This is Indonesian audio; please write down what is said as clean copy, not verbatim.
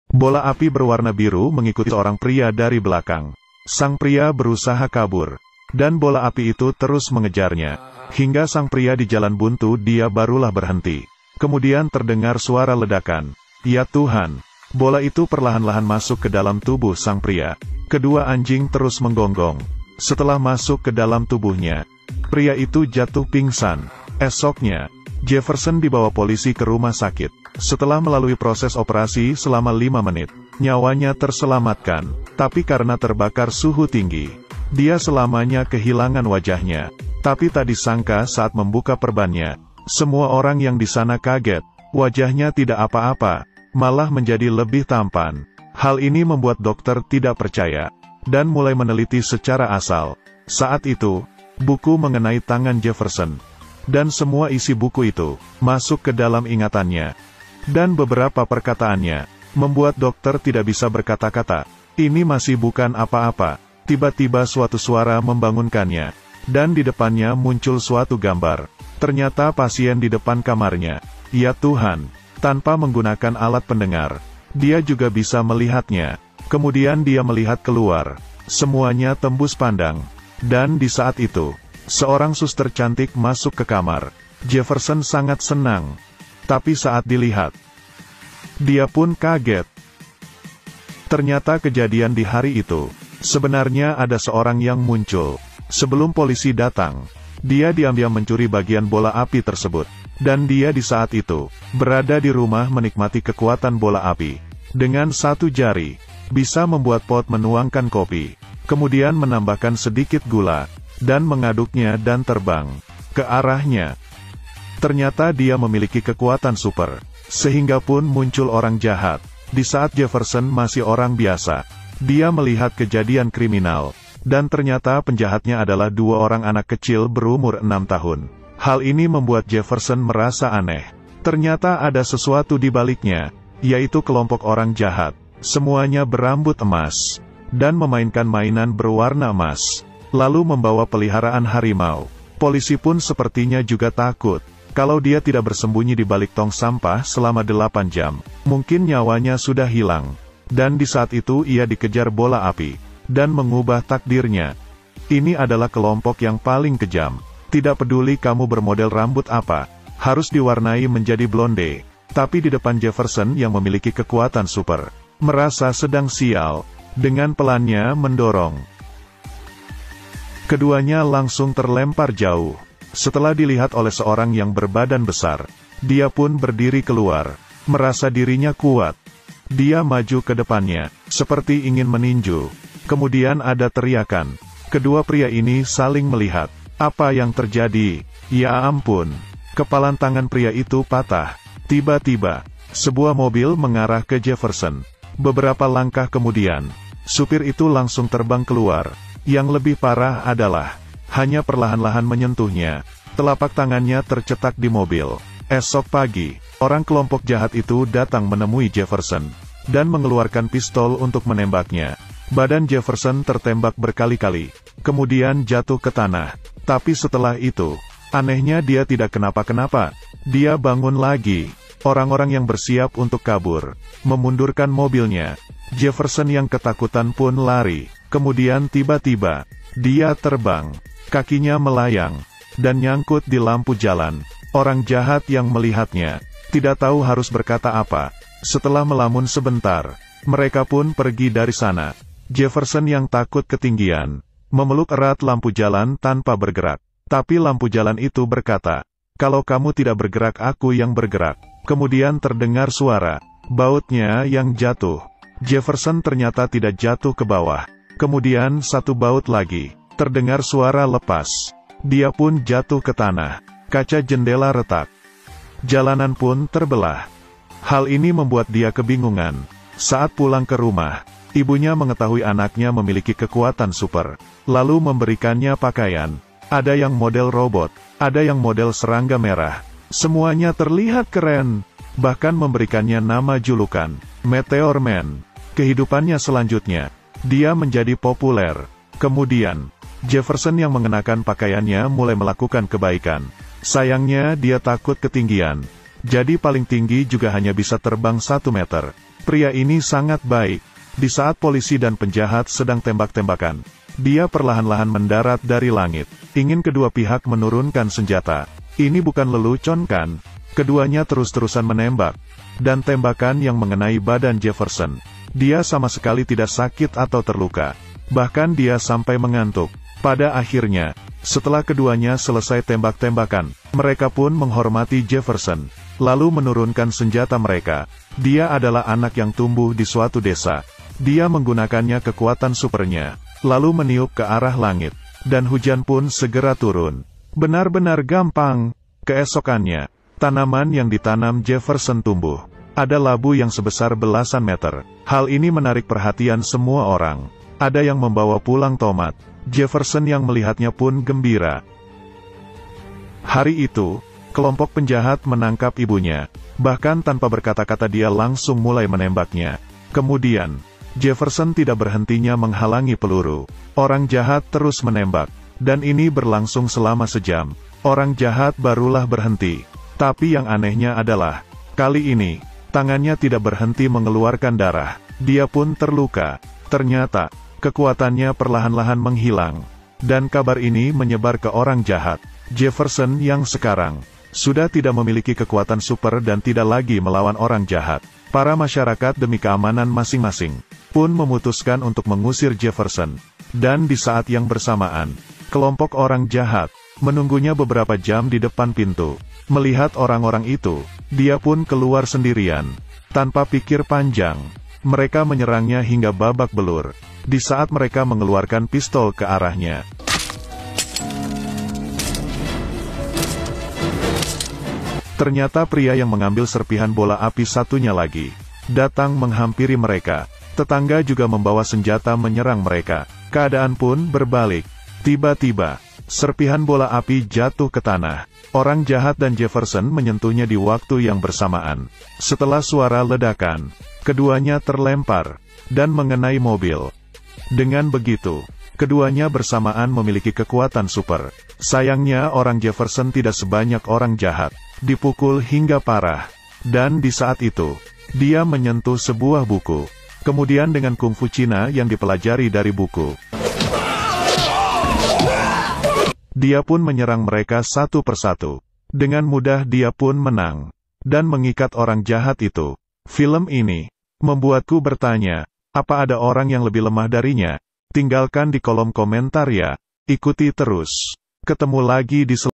Bola api berwarna biru mengikuti seorang pria dari belakang. Sang pria berusaha kabur, dan bola api itu terus mengejarnya. Hingga sang pria di jalan buntu, dia barulah berhenti. Kemudian terdengar suara ledakan. Ya Tuhan! Bola itu perlahan-lahan masuk ke dalam tubuh sang pria. Kedua anjing terus menggonggong. Setelah masuk ke dalam tubuhnya, pria itu jatuh pingsan. Esoknya, Jefferson dibawa polisi ke rumah sakit. Setelah melalui proses operasi selama 5 menit, nyawanya terselamatkan. Tapi karena terbakar suhu tinggi, dia selamanya kehilangan wajahnya. Tapi tak disangka saat membuka perbannya, semua orang yang di sana kaget. Wajahnya tidak apa-apa, malah menjadi lebih tampan. Hal ini membuat dokter tidak percaya, dan mulai meneliti secara asal. Saat itu, buku mengenai tangan Jefferson, dan semua isi buku itu, masuk ke dalam ingatannya. Dan beberapa perkataannya, membuat dokter tidak bisa berkata-kata. Ini masih bukan apa-apa. Tiba-tiba suatu suara membangunkannya, dan di depannya muncul suatu gambar. Ternyata pasien di depan kamarnya. Ya Tuhan, tanpa menggunakan alat pendengar, dia juga bisa melihatnya. Kemudian dia melihat keluar. Semuanya tembus pandang. Dan di saat itu, seorang suster cantik masuk ke kamar. Jefferson sangat senang. Tapi saat dilihat, dia pun kaget. Ternyata kejadian di hari itu, sebenarnya ada seorang yang muncul. Sebelum polisi datang, dia diam-diam mencuri bagian bola api tersebut. Dan dia di saat itu, berada di rumah menikmati kekuatan bola api. Dengan satu jari, bisa membuat pot menuangkan kopi. Kemudian menambahkan sedikit gula, dan mengaduknya dan terbang ke arahnya. Ternyata dia memiliki kekuatan super, sehingga pun muncul orang jahat. Di saat Jefferson masih orang biasa, dia melihat kejadian kriminal, dan ternyata penjahatnya adalah 2 orang anak kecil berumur 6 tahun. Hal ini membuat Jefferson merasa aneh. Ternyata ada sesuatu di baliknya, yaitu kelompok orang jahat. Semuanya berambut emas, dan memainkan mainan berwarna emas, lalu membawa peliharaan harimau. Polisi pun sepertinya juga takut. Kalau dia tidak bersembunyi di balik tong sampah selama 8 jam, mungkin nyawanya sudah hilang. Dan di saat itu ia dikejar bola api, dan mengubah takdirnya. Ini adalah kelompok yang paling kejam. Tidak peduli kamu bermodel rambut apa, harus diwarnai menjadi blonde. Tapi di depan Jefferson yang memiliki kekuatan super, merasa sedang sial, dengan pelannya mendorong. Keduanya langsung terlempar jauh. Setelah dilihat oleh seorang yang berbadan besar, dia pun berdiri keluar, merasa dirinya kuat. Dia maju ke depannya, seperti ingin meninju. Kemudian ada teriakan. Kedua pria ini saling melihat. Apa yang terjadi? Ya ampun. Kepalan tangan pria itu patah. Tiba-tiba, sebuah mobil mengarah ke Jefferson. Beberapa langkah kemudian, supir itu langsung terbang keluar. Yang lebih parah adalah, hanya perlahan-lahan menyentuhnya, telapak tangannya tercetak di mobil. Esok pagi, orang kelompok jahat itu datang menemui Jefferson, dan mengeluarkan pistol untuk menembaknya. Badan Jefferson tertembak berkali-kali, kemudian jatuh ke tanah. Tapi setelah itu, anehnya dia tidak kenapa-kenapa. Dia bangun lagi. Orang-orang yang bersiap untuk kabur, memundurkan mobilnya. Jefferson yang ketakutan pun lari. Kemudian tiba-tiba, dia terbang. Kakinya melayang, dan nyangkut di lampu jalan. Orang jahat yang melihatnya, tidak tahu harus berkata apa. Setelah melamun sebentar, mereka pun pergi dari sana. Jefferson yang takut ketinggian, memeluk erat lampu jalan tanpa bergerak. Tapi lampu jalan itu berkata, kalau kamu tidak bergerak aku yang bergerak. Kemudian terdengar suara, bautnya yang jatuh. Jefferson ternyata tidak jatuh ke bawah. Kemudian satu baut lagi. Terdengar suara lepas. Dia pun jatuh ke tanah. Kaca jendela retak. Jalanan pun terbelah. Hal ini membuat dia kebingungan. Saat pulang ke rumah, ibunya mengetahui anaknya memiliki kekuatan super, lalu memberikannya pakaian. Ada yang model robot, ada yang model serangga merah. Semuanya terlihat keren. Bahkan memberikannya nama julukan, Meteor Man. Kehidupannya selanjutnya, dia menjadi populer. Kemudian, Jefferson yang mengenakan pakaiannya mulai melakukan kebaikan. Sayangnya dia takut ketinggian. Jadi paling tinggi juga hanya bisa terbang 1 meter. Pria ini sangat baik. Di saat polisi dan penjahat sedang tembak-tembakan, dia perlahan-lahan mendarat dari langit. Ingin kedua pihak menurunkan senjata. Ini bukan lelucon kan? Keduanya terus-terusan menembak. Dan tembakan yang mengenai badan Jefferson. Dia sama sekali tidak sakit atau terluka. Bahkan dia sampai mengantuk. Pada akhirnya, setelah keduanya selesai tembak-tembakan, mereka pun menghormati Jefferson, lalu menurunkan senjata mereka. Dia adalah anak yang tumbuh di suatu desa. Dia menggunakannya kekuatan supernya, lalu meniup ke arah langit, dan hujan pun segera turun. Benar-benar gampang. Keesokannya, tanaman yang ditanam Jefferson tumbuh. Ada labu yang sebesar belasan meter. Hal ini menarik perhatian semua orang. Ada yang membawa pulang tomat. Jefferson yang melihatnya pun gembira. Hari itu, kelompok penjahat menangkap ibunya. Bahkan tanpa berkata-kata dia langsung mulai menembaknya. Kemudian, Jefferson tidak berhentinya menghalangi peluru. Orang jahat terus menembak. Dan ini berlangsung selama sejam. Orang jahat barulah berhenti. Tapi yang anehnya adalah, kali ini, tangannya tidak berhenti mengeluarkan darah. Dia pun terluka. Ternyata, kekuatannya perlahan-lahan menghilang. Dan kabar ini menyebar ke orang jahat. Jefferson yang sekarang sudah tidak memiliki kekuatan super dan tidak lagi melawan orang jahat. Para masyarakat demi keamanan masing-masing pun memutuskan untuk mengusir Jefferson. Dan di saat yang bersamaan, kelompok orang jahat menunggunya beberapa jam di depan pintu. Melihat orang-orang itu, dia pun keluar sendirian. Tanpa pikir panjang, mereka menyerangnya hingga babak belur. Di saat mereka mengeluarkan pistol ke arahnya, ternyata pria yang mengambil serpihan bola api satunya lagi datang menghampiri mereka. Tetangga juga membawa senjata menyerang mereka. Keadaan pun berbalik. Tiba-tiba, serpihan bola api jatuh ke tanah. Orang jahat dan Jefferson menyentuhnya di waktu yang bersamaan. Setelah suara ledakan, keduanya terlempar dan mengenai mobil. Dengan begitu, keduanya bersamaan memiliki kekuatan super. Sayangnya orang Jefferson tidak sebanyak orang jahat. Dipukul hingga parah. Dan di saat itu, dia menyentuh sebuah buku. Kemudian dengan kungfu Cina yang dipelajari dari buku, dia pun menyerang mereka satu persatu. Dengan mudah dia pun menang. Dan mengikat orang jahat itu. Film ini membuatku bertanya, apa ada orang yang lebih lemah darinya? Tinggalkan di kolom komentar ya. Ikuti terus. Ketemu lagi di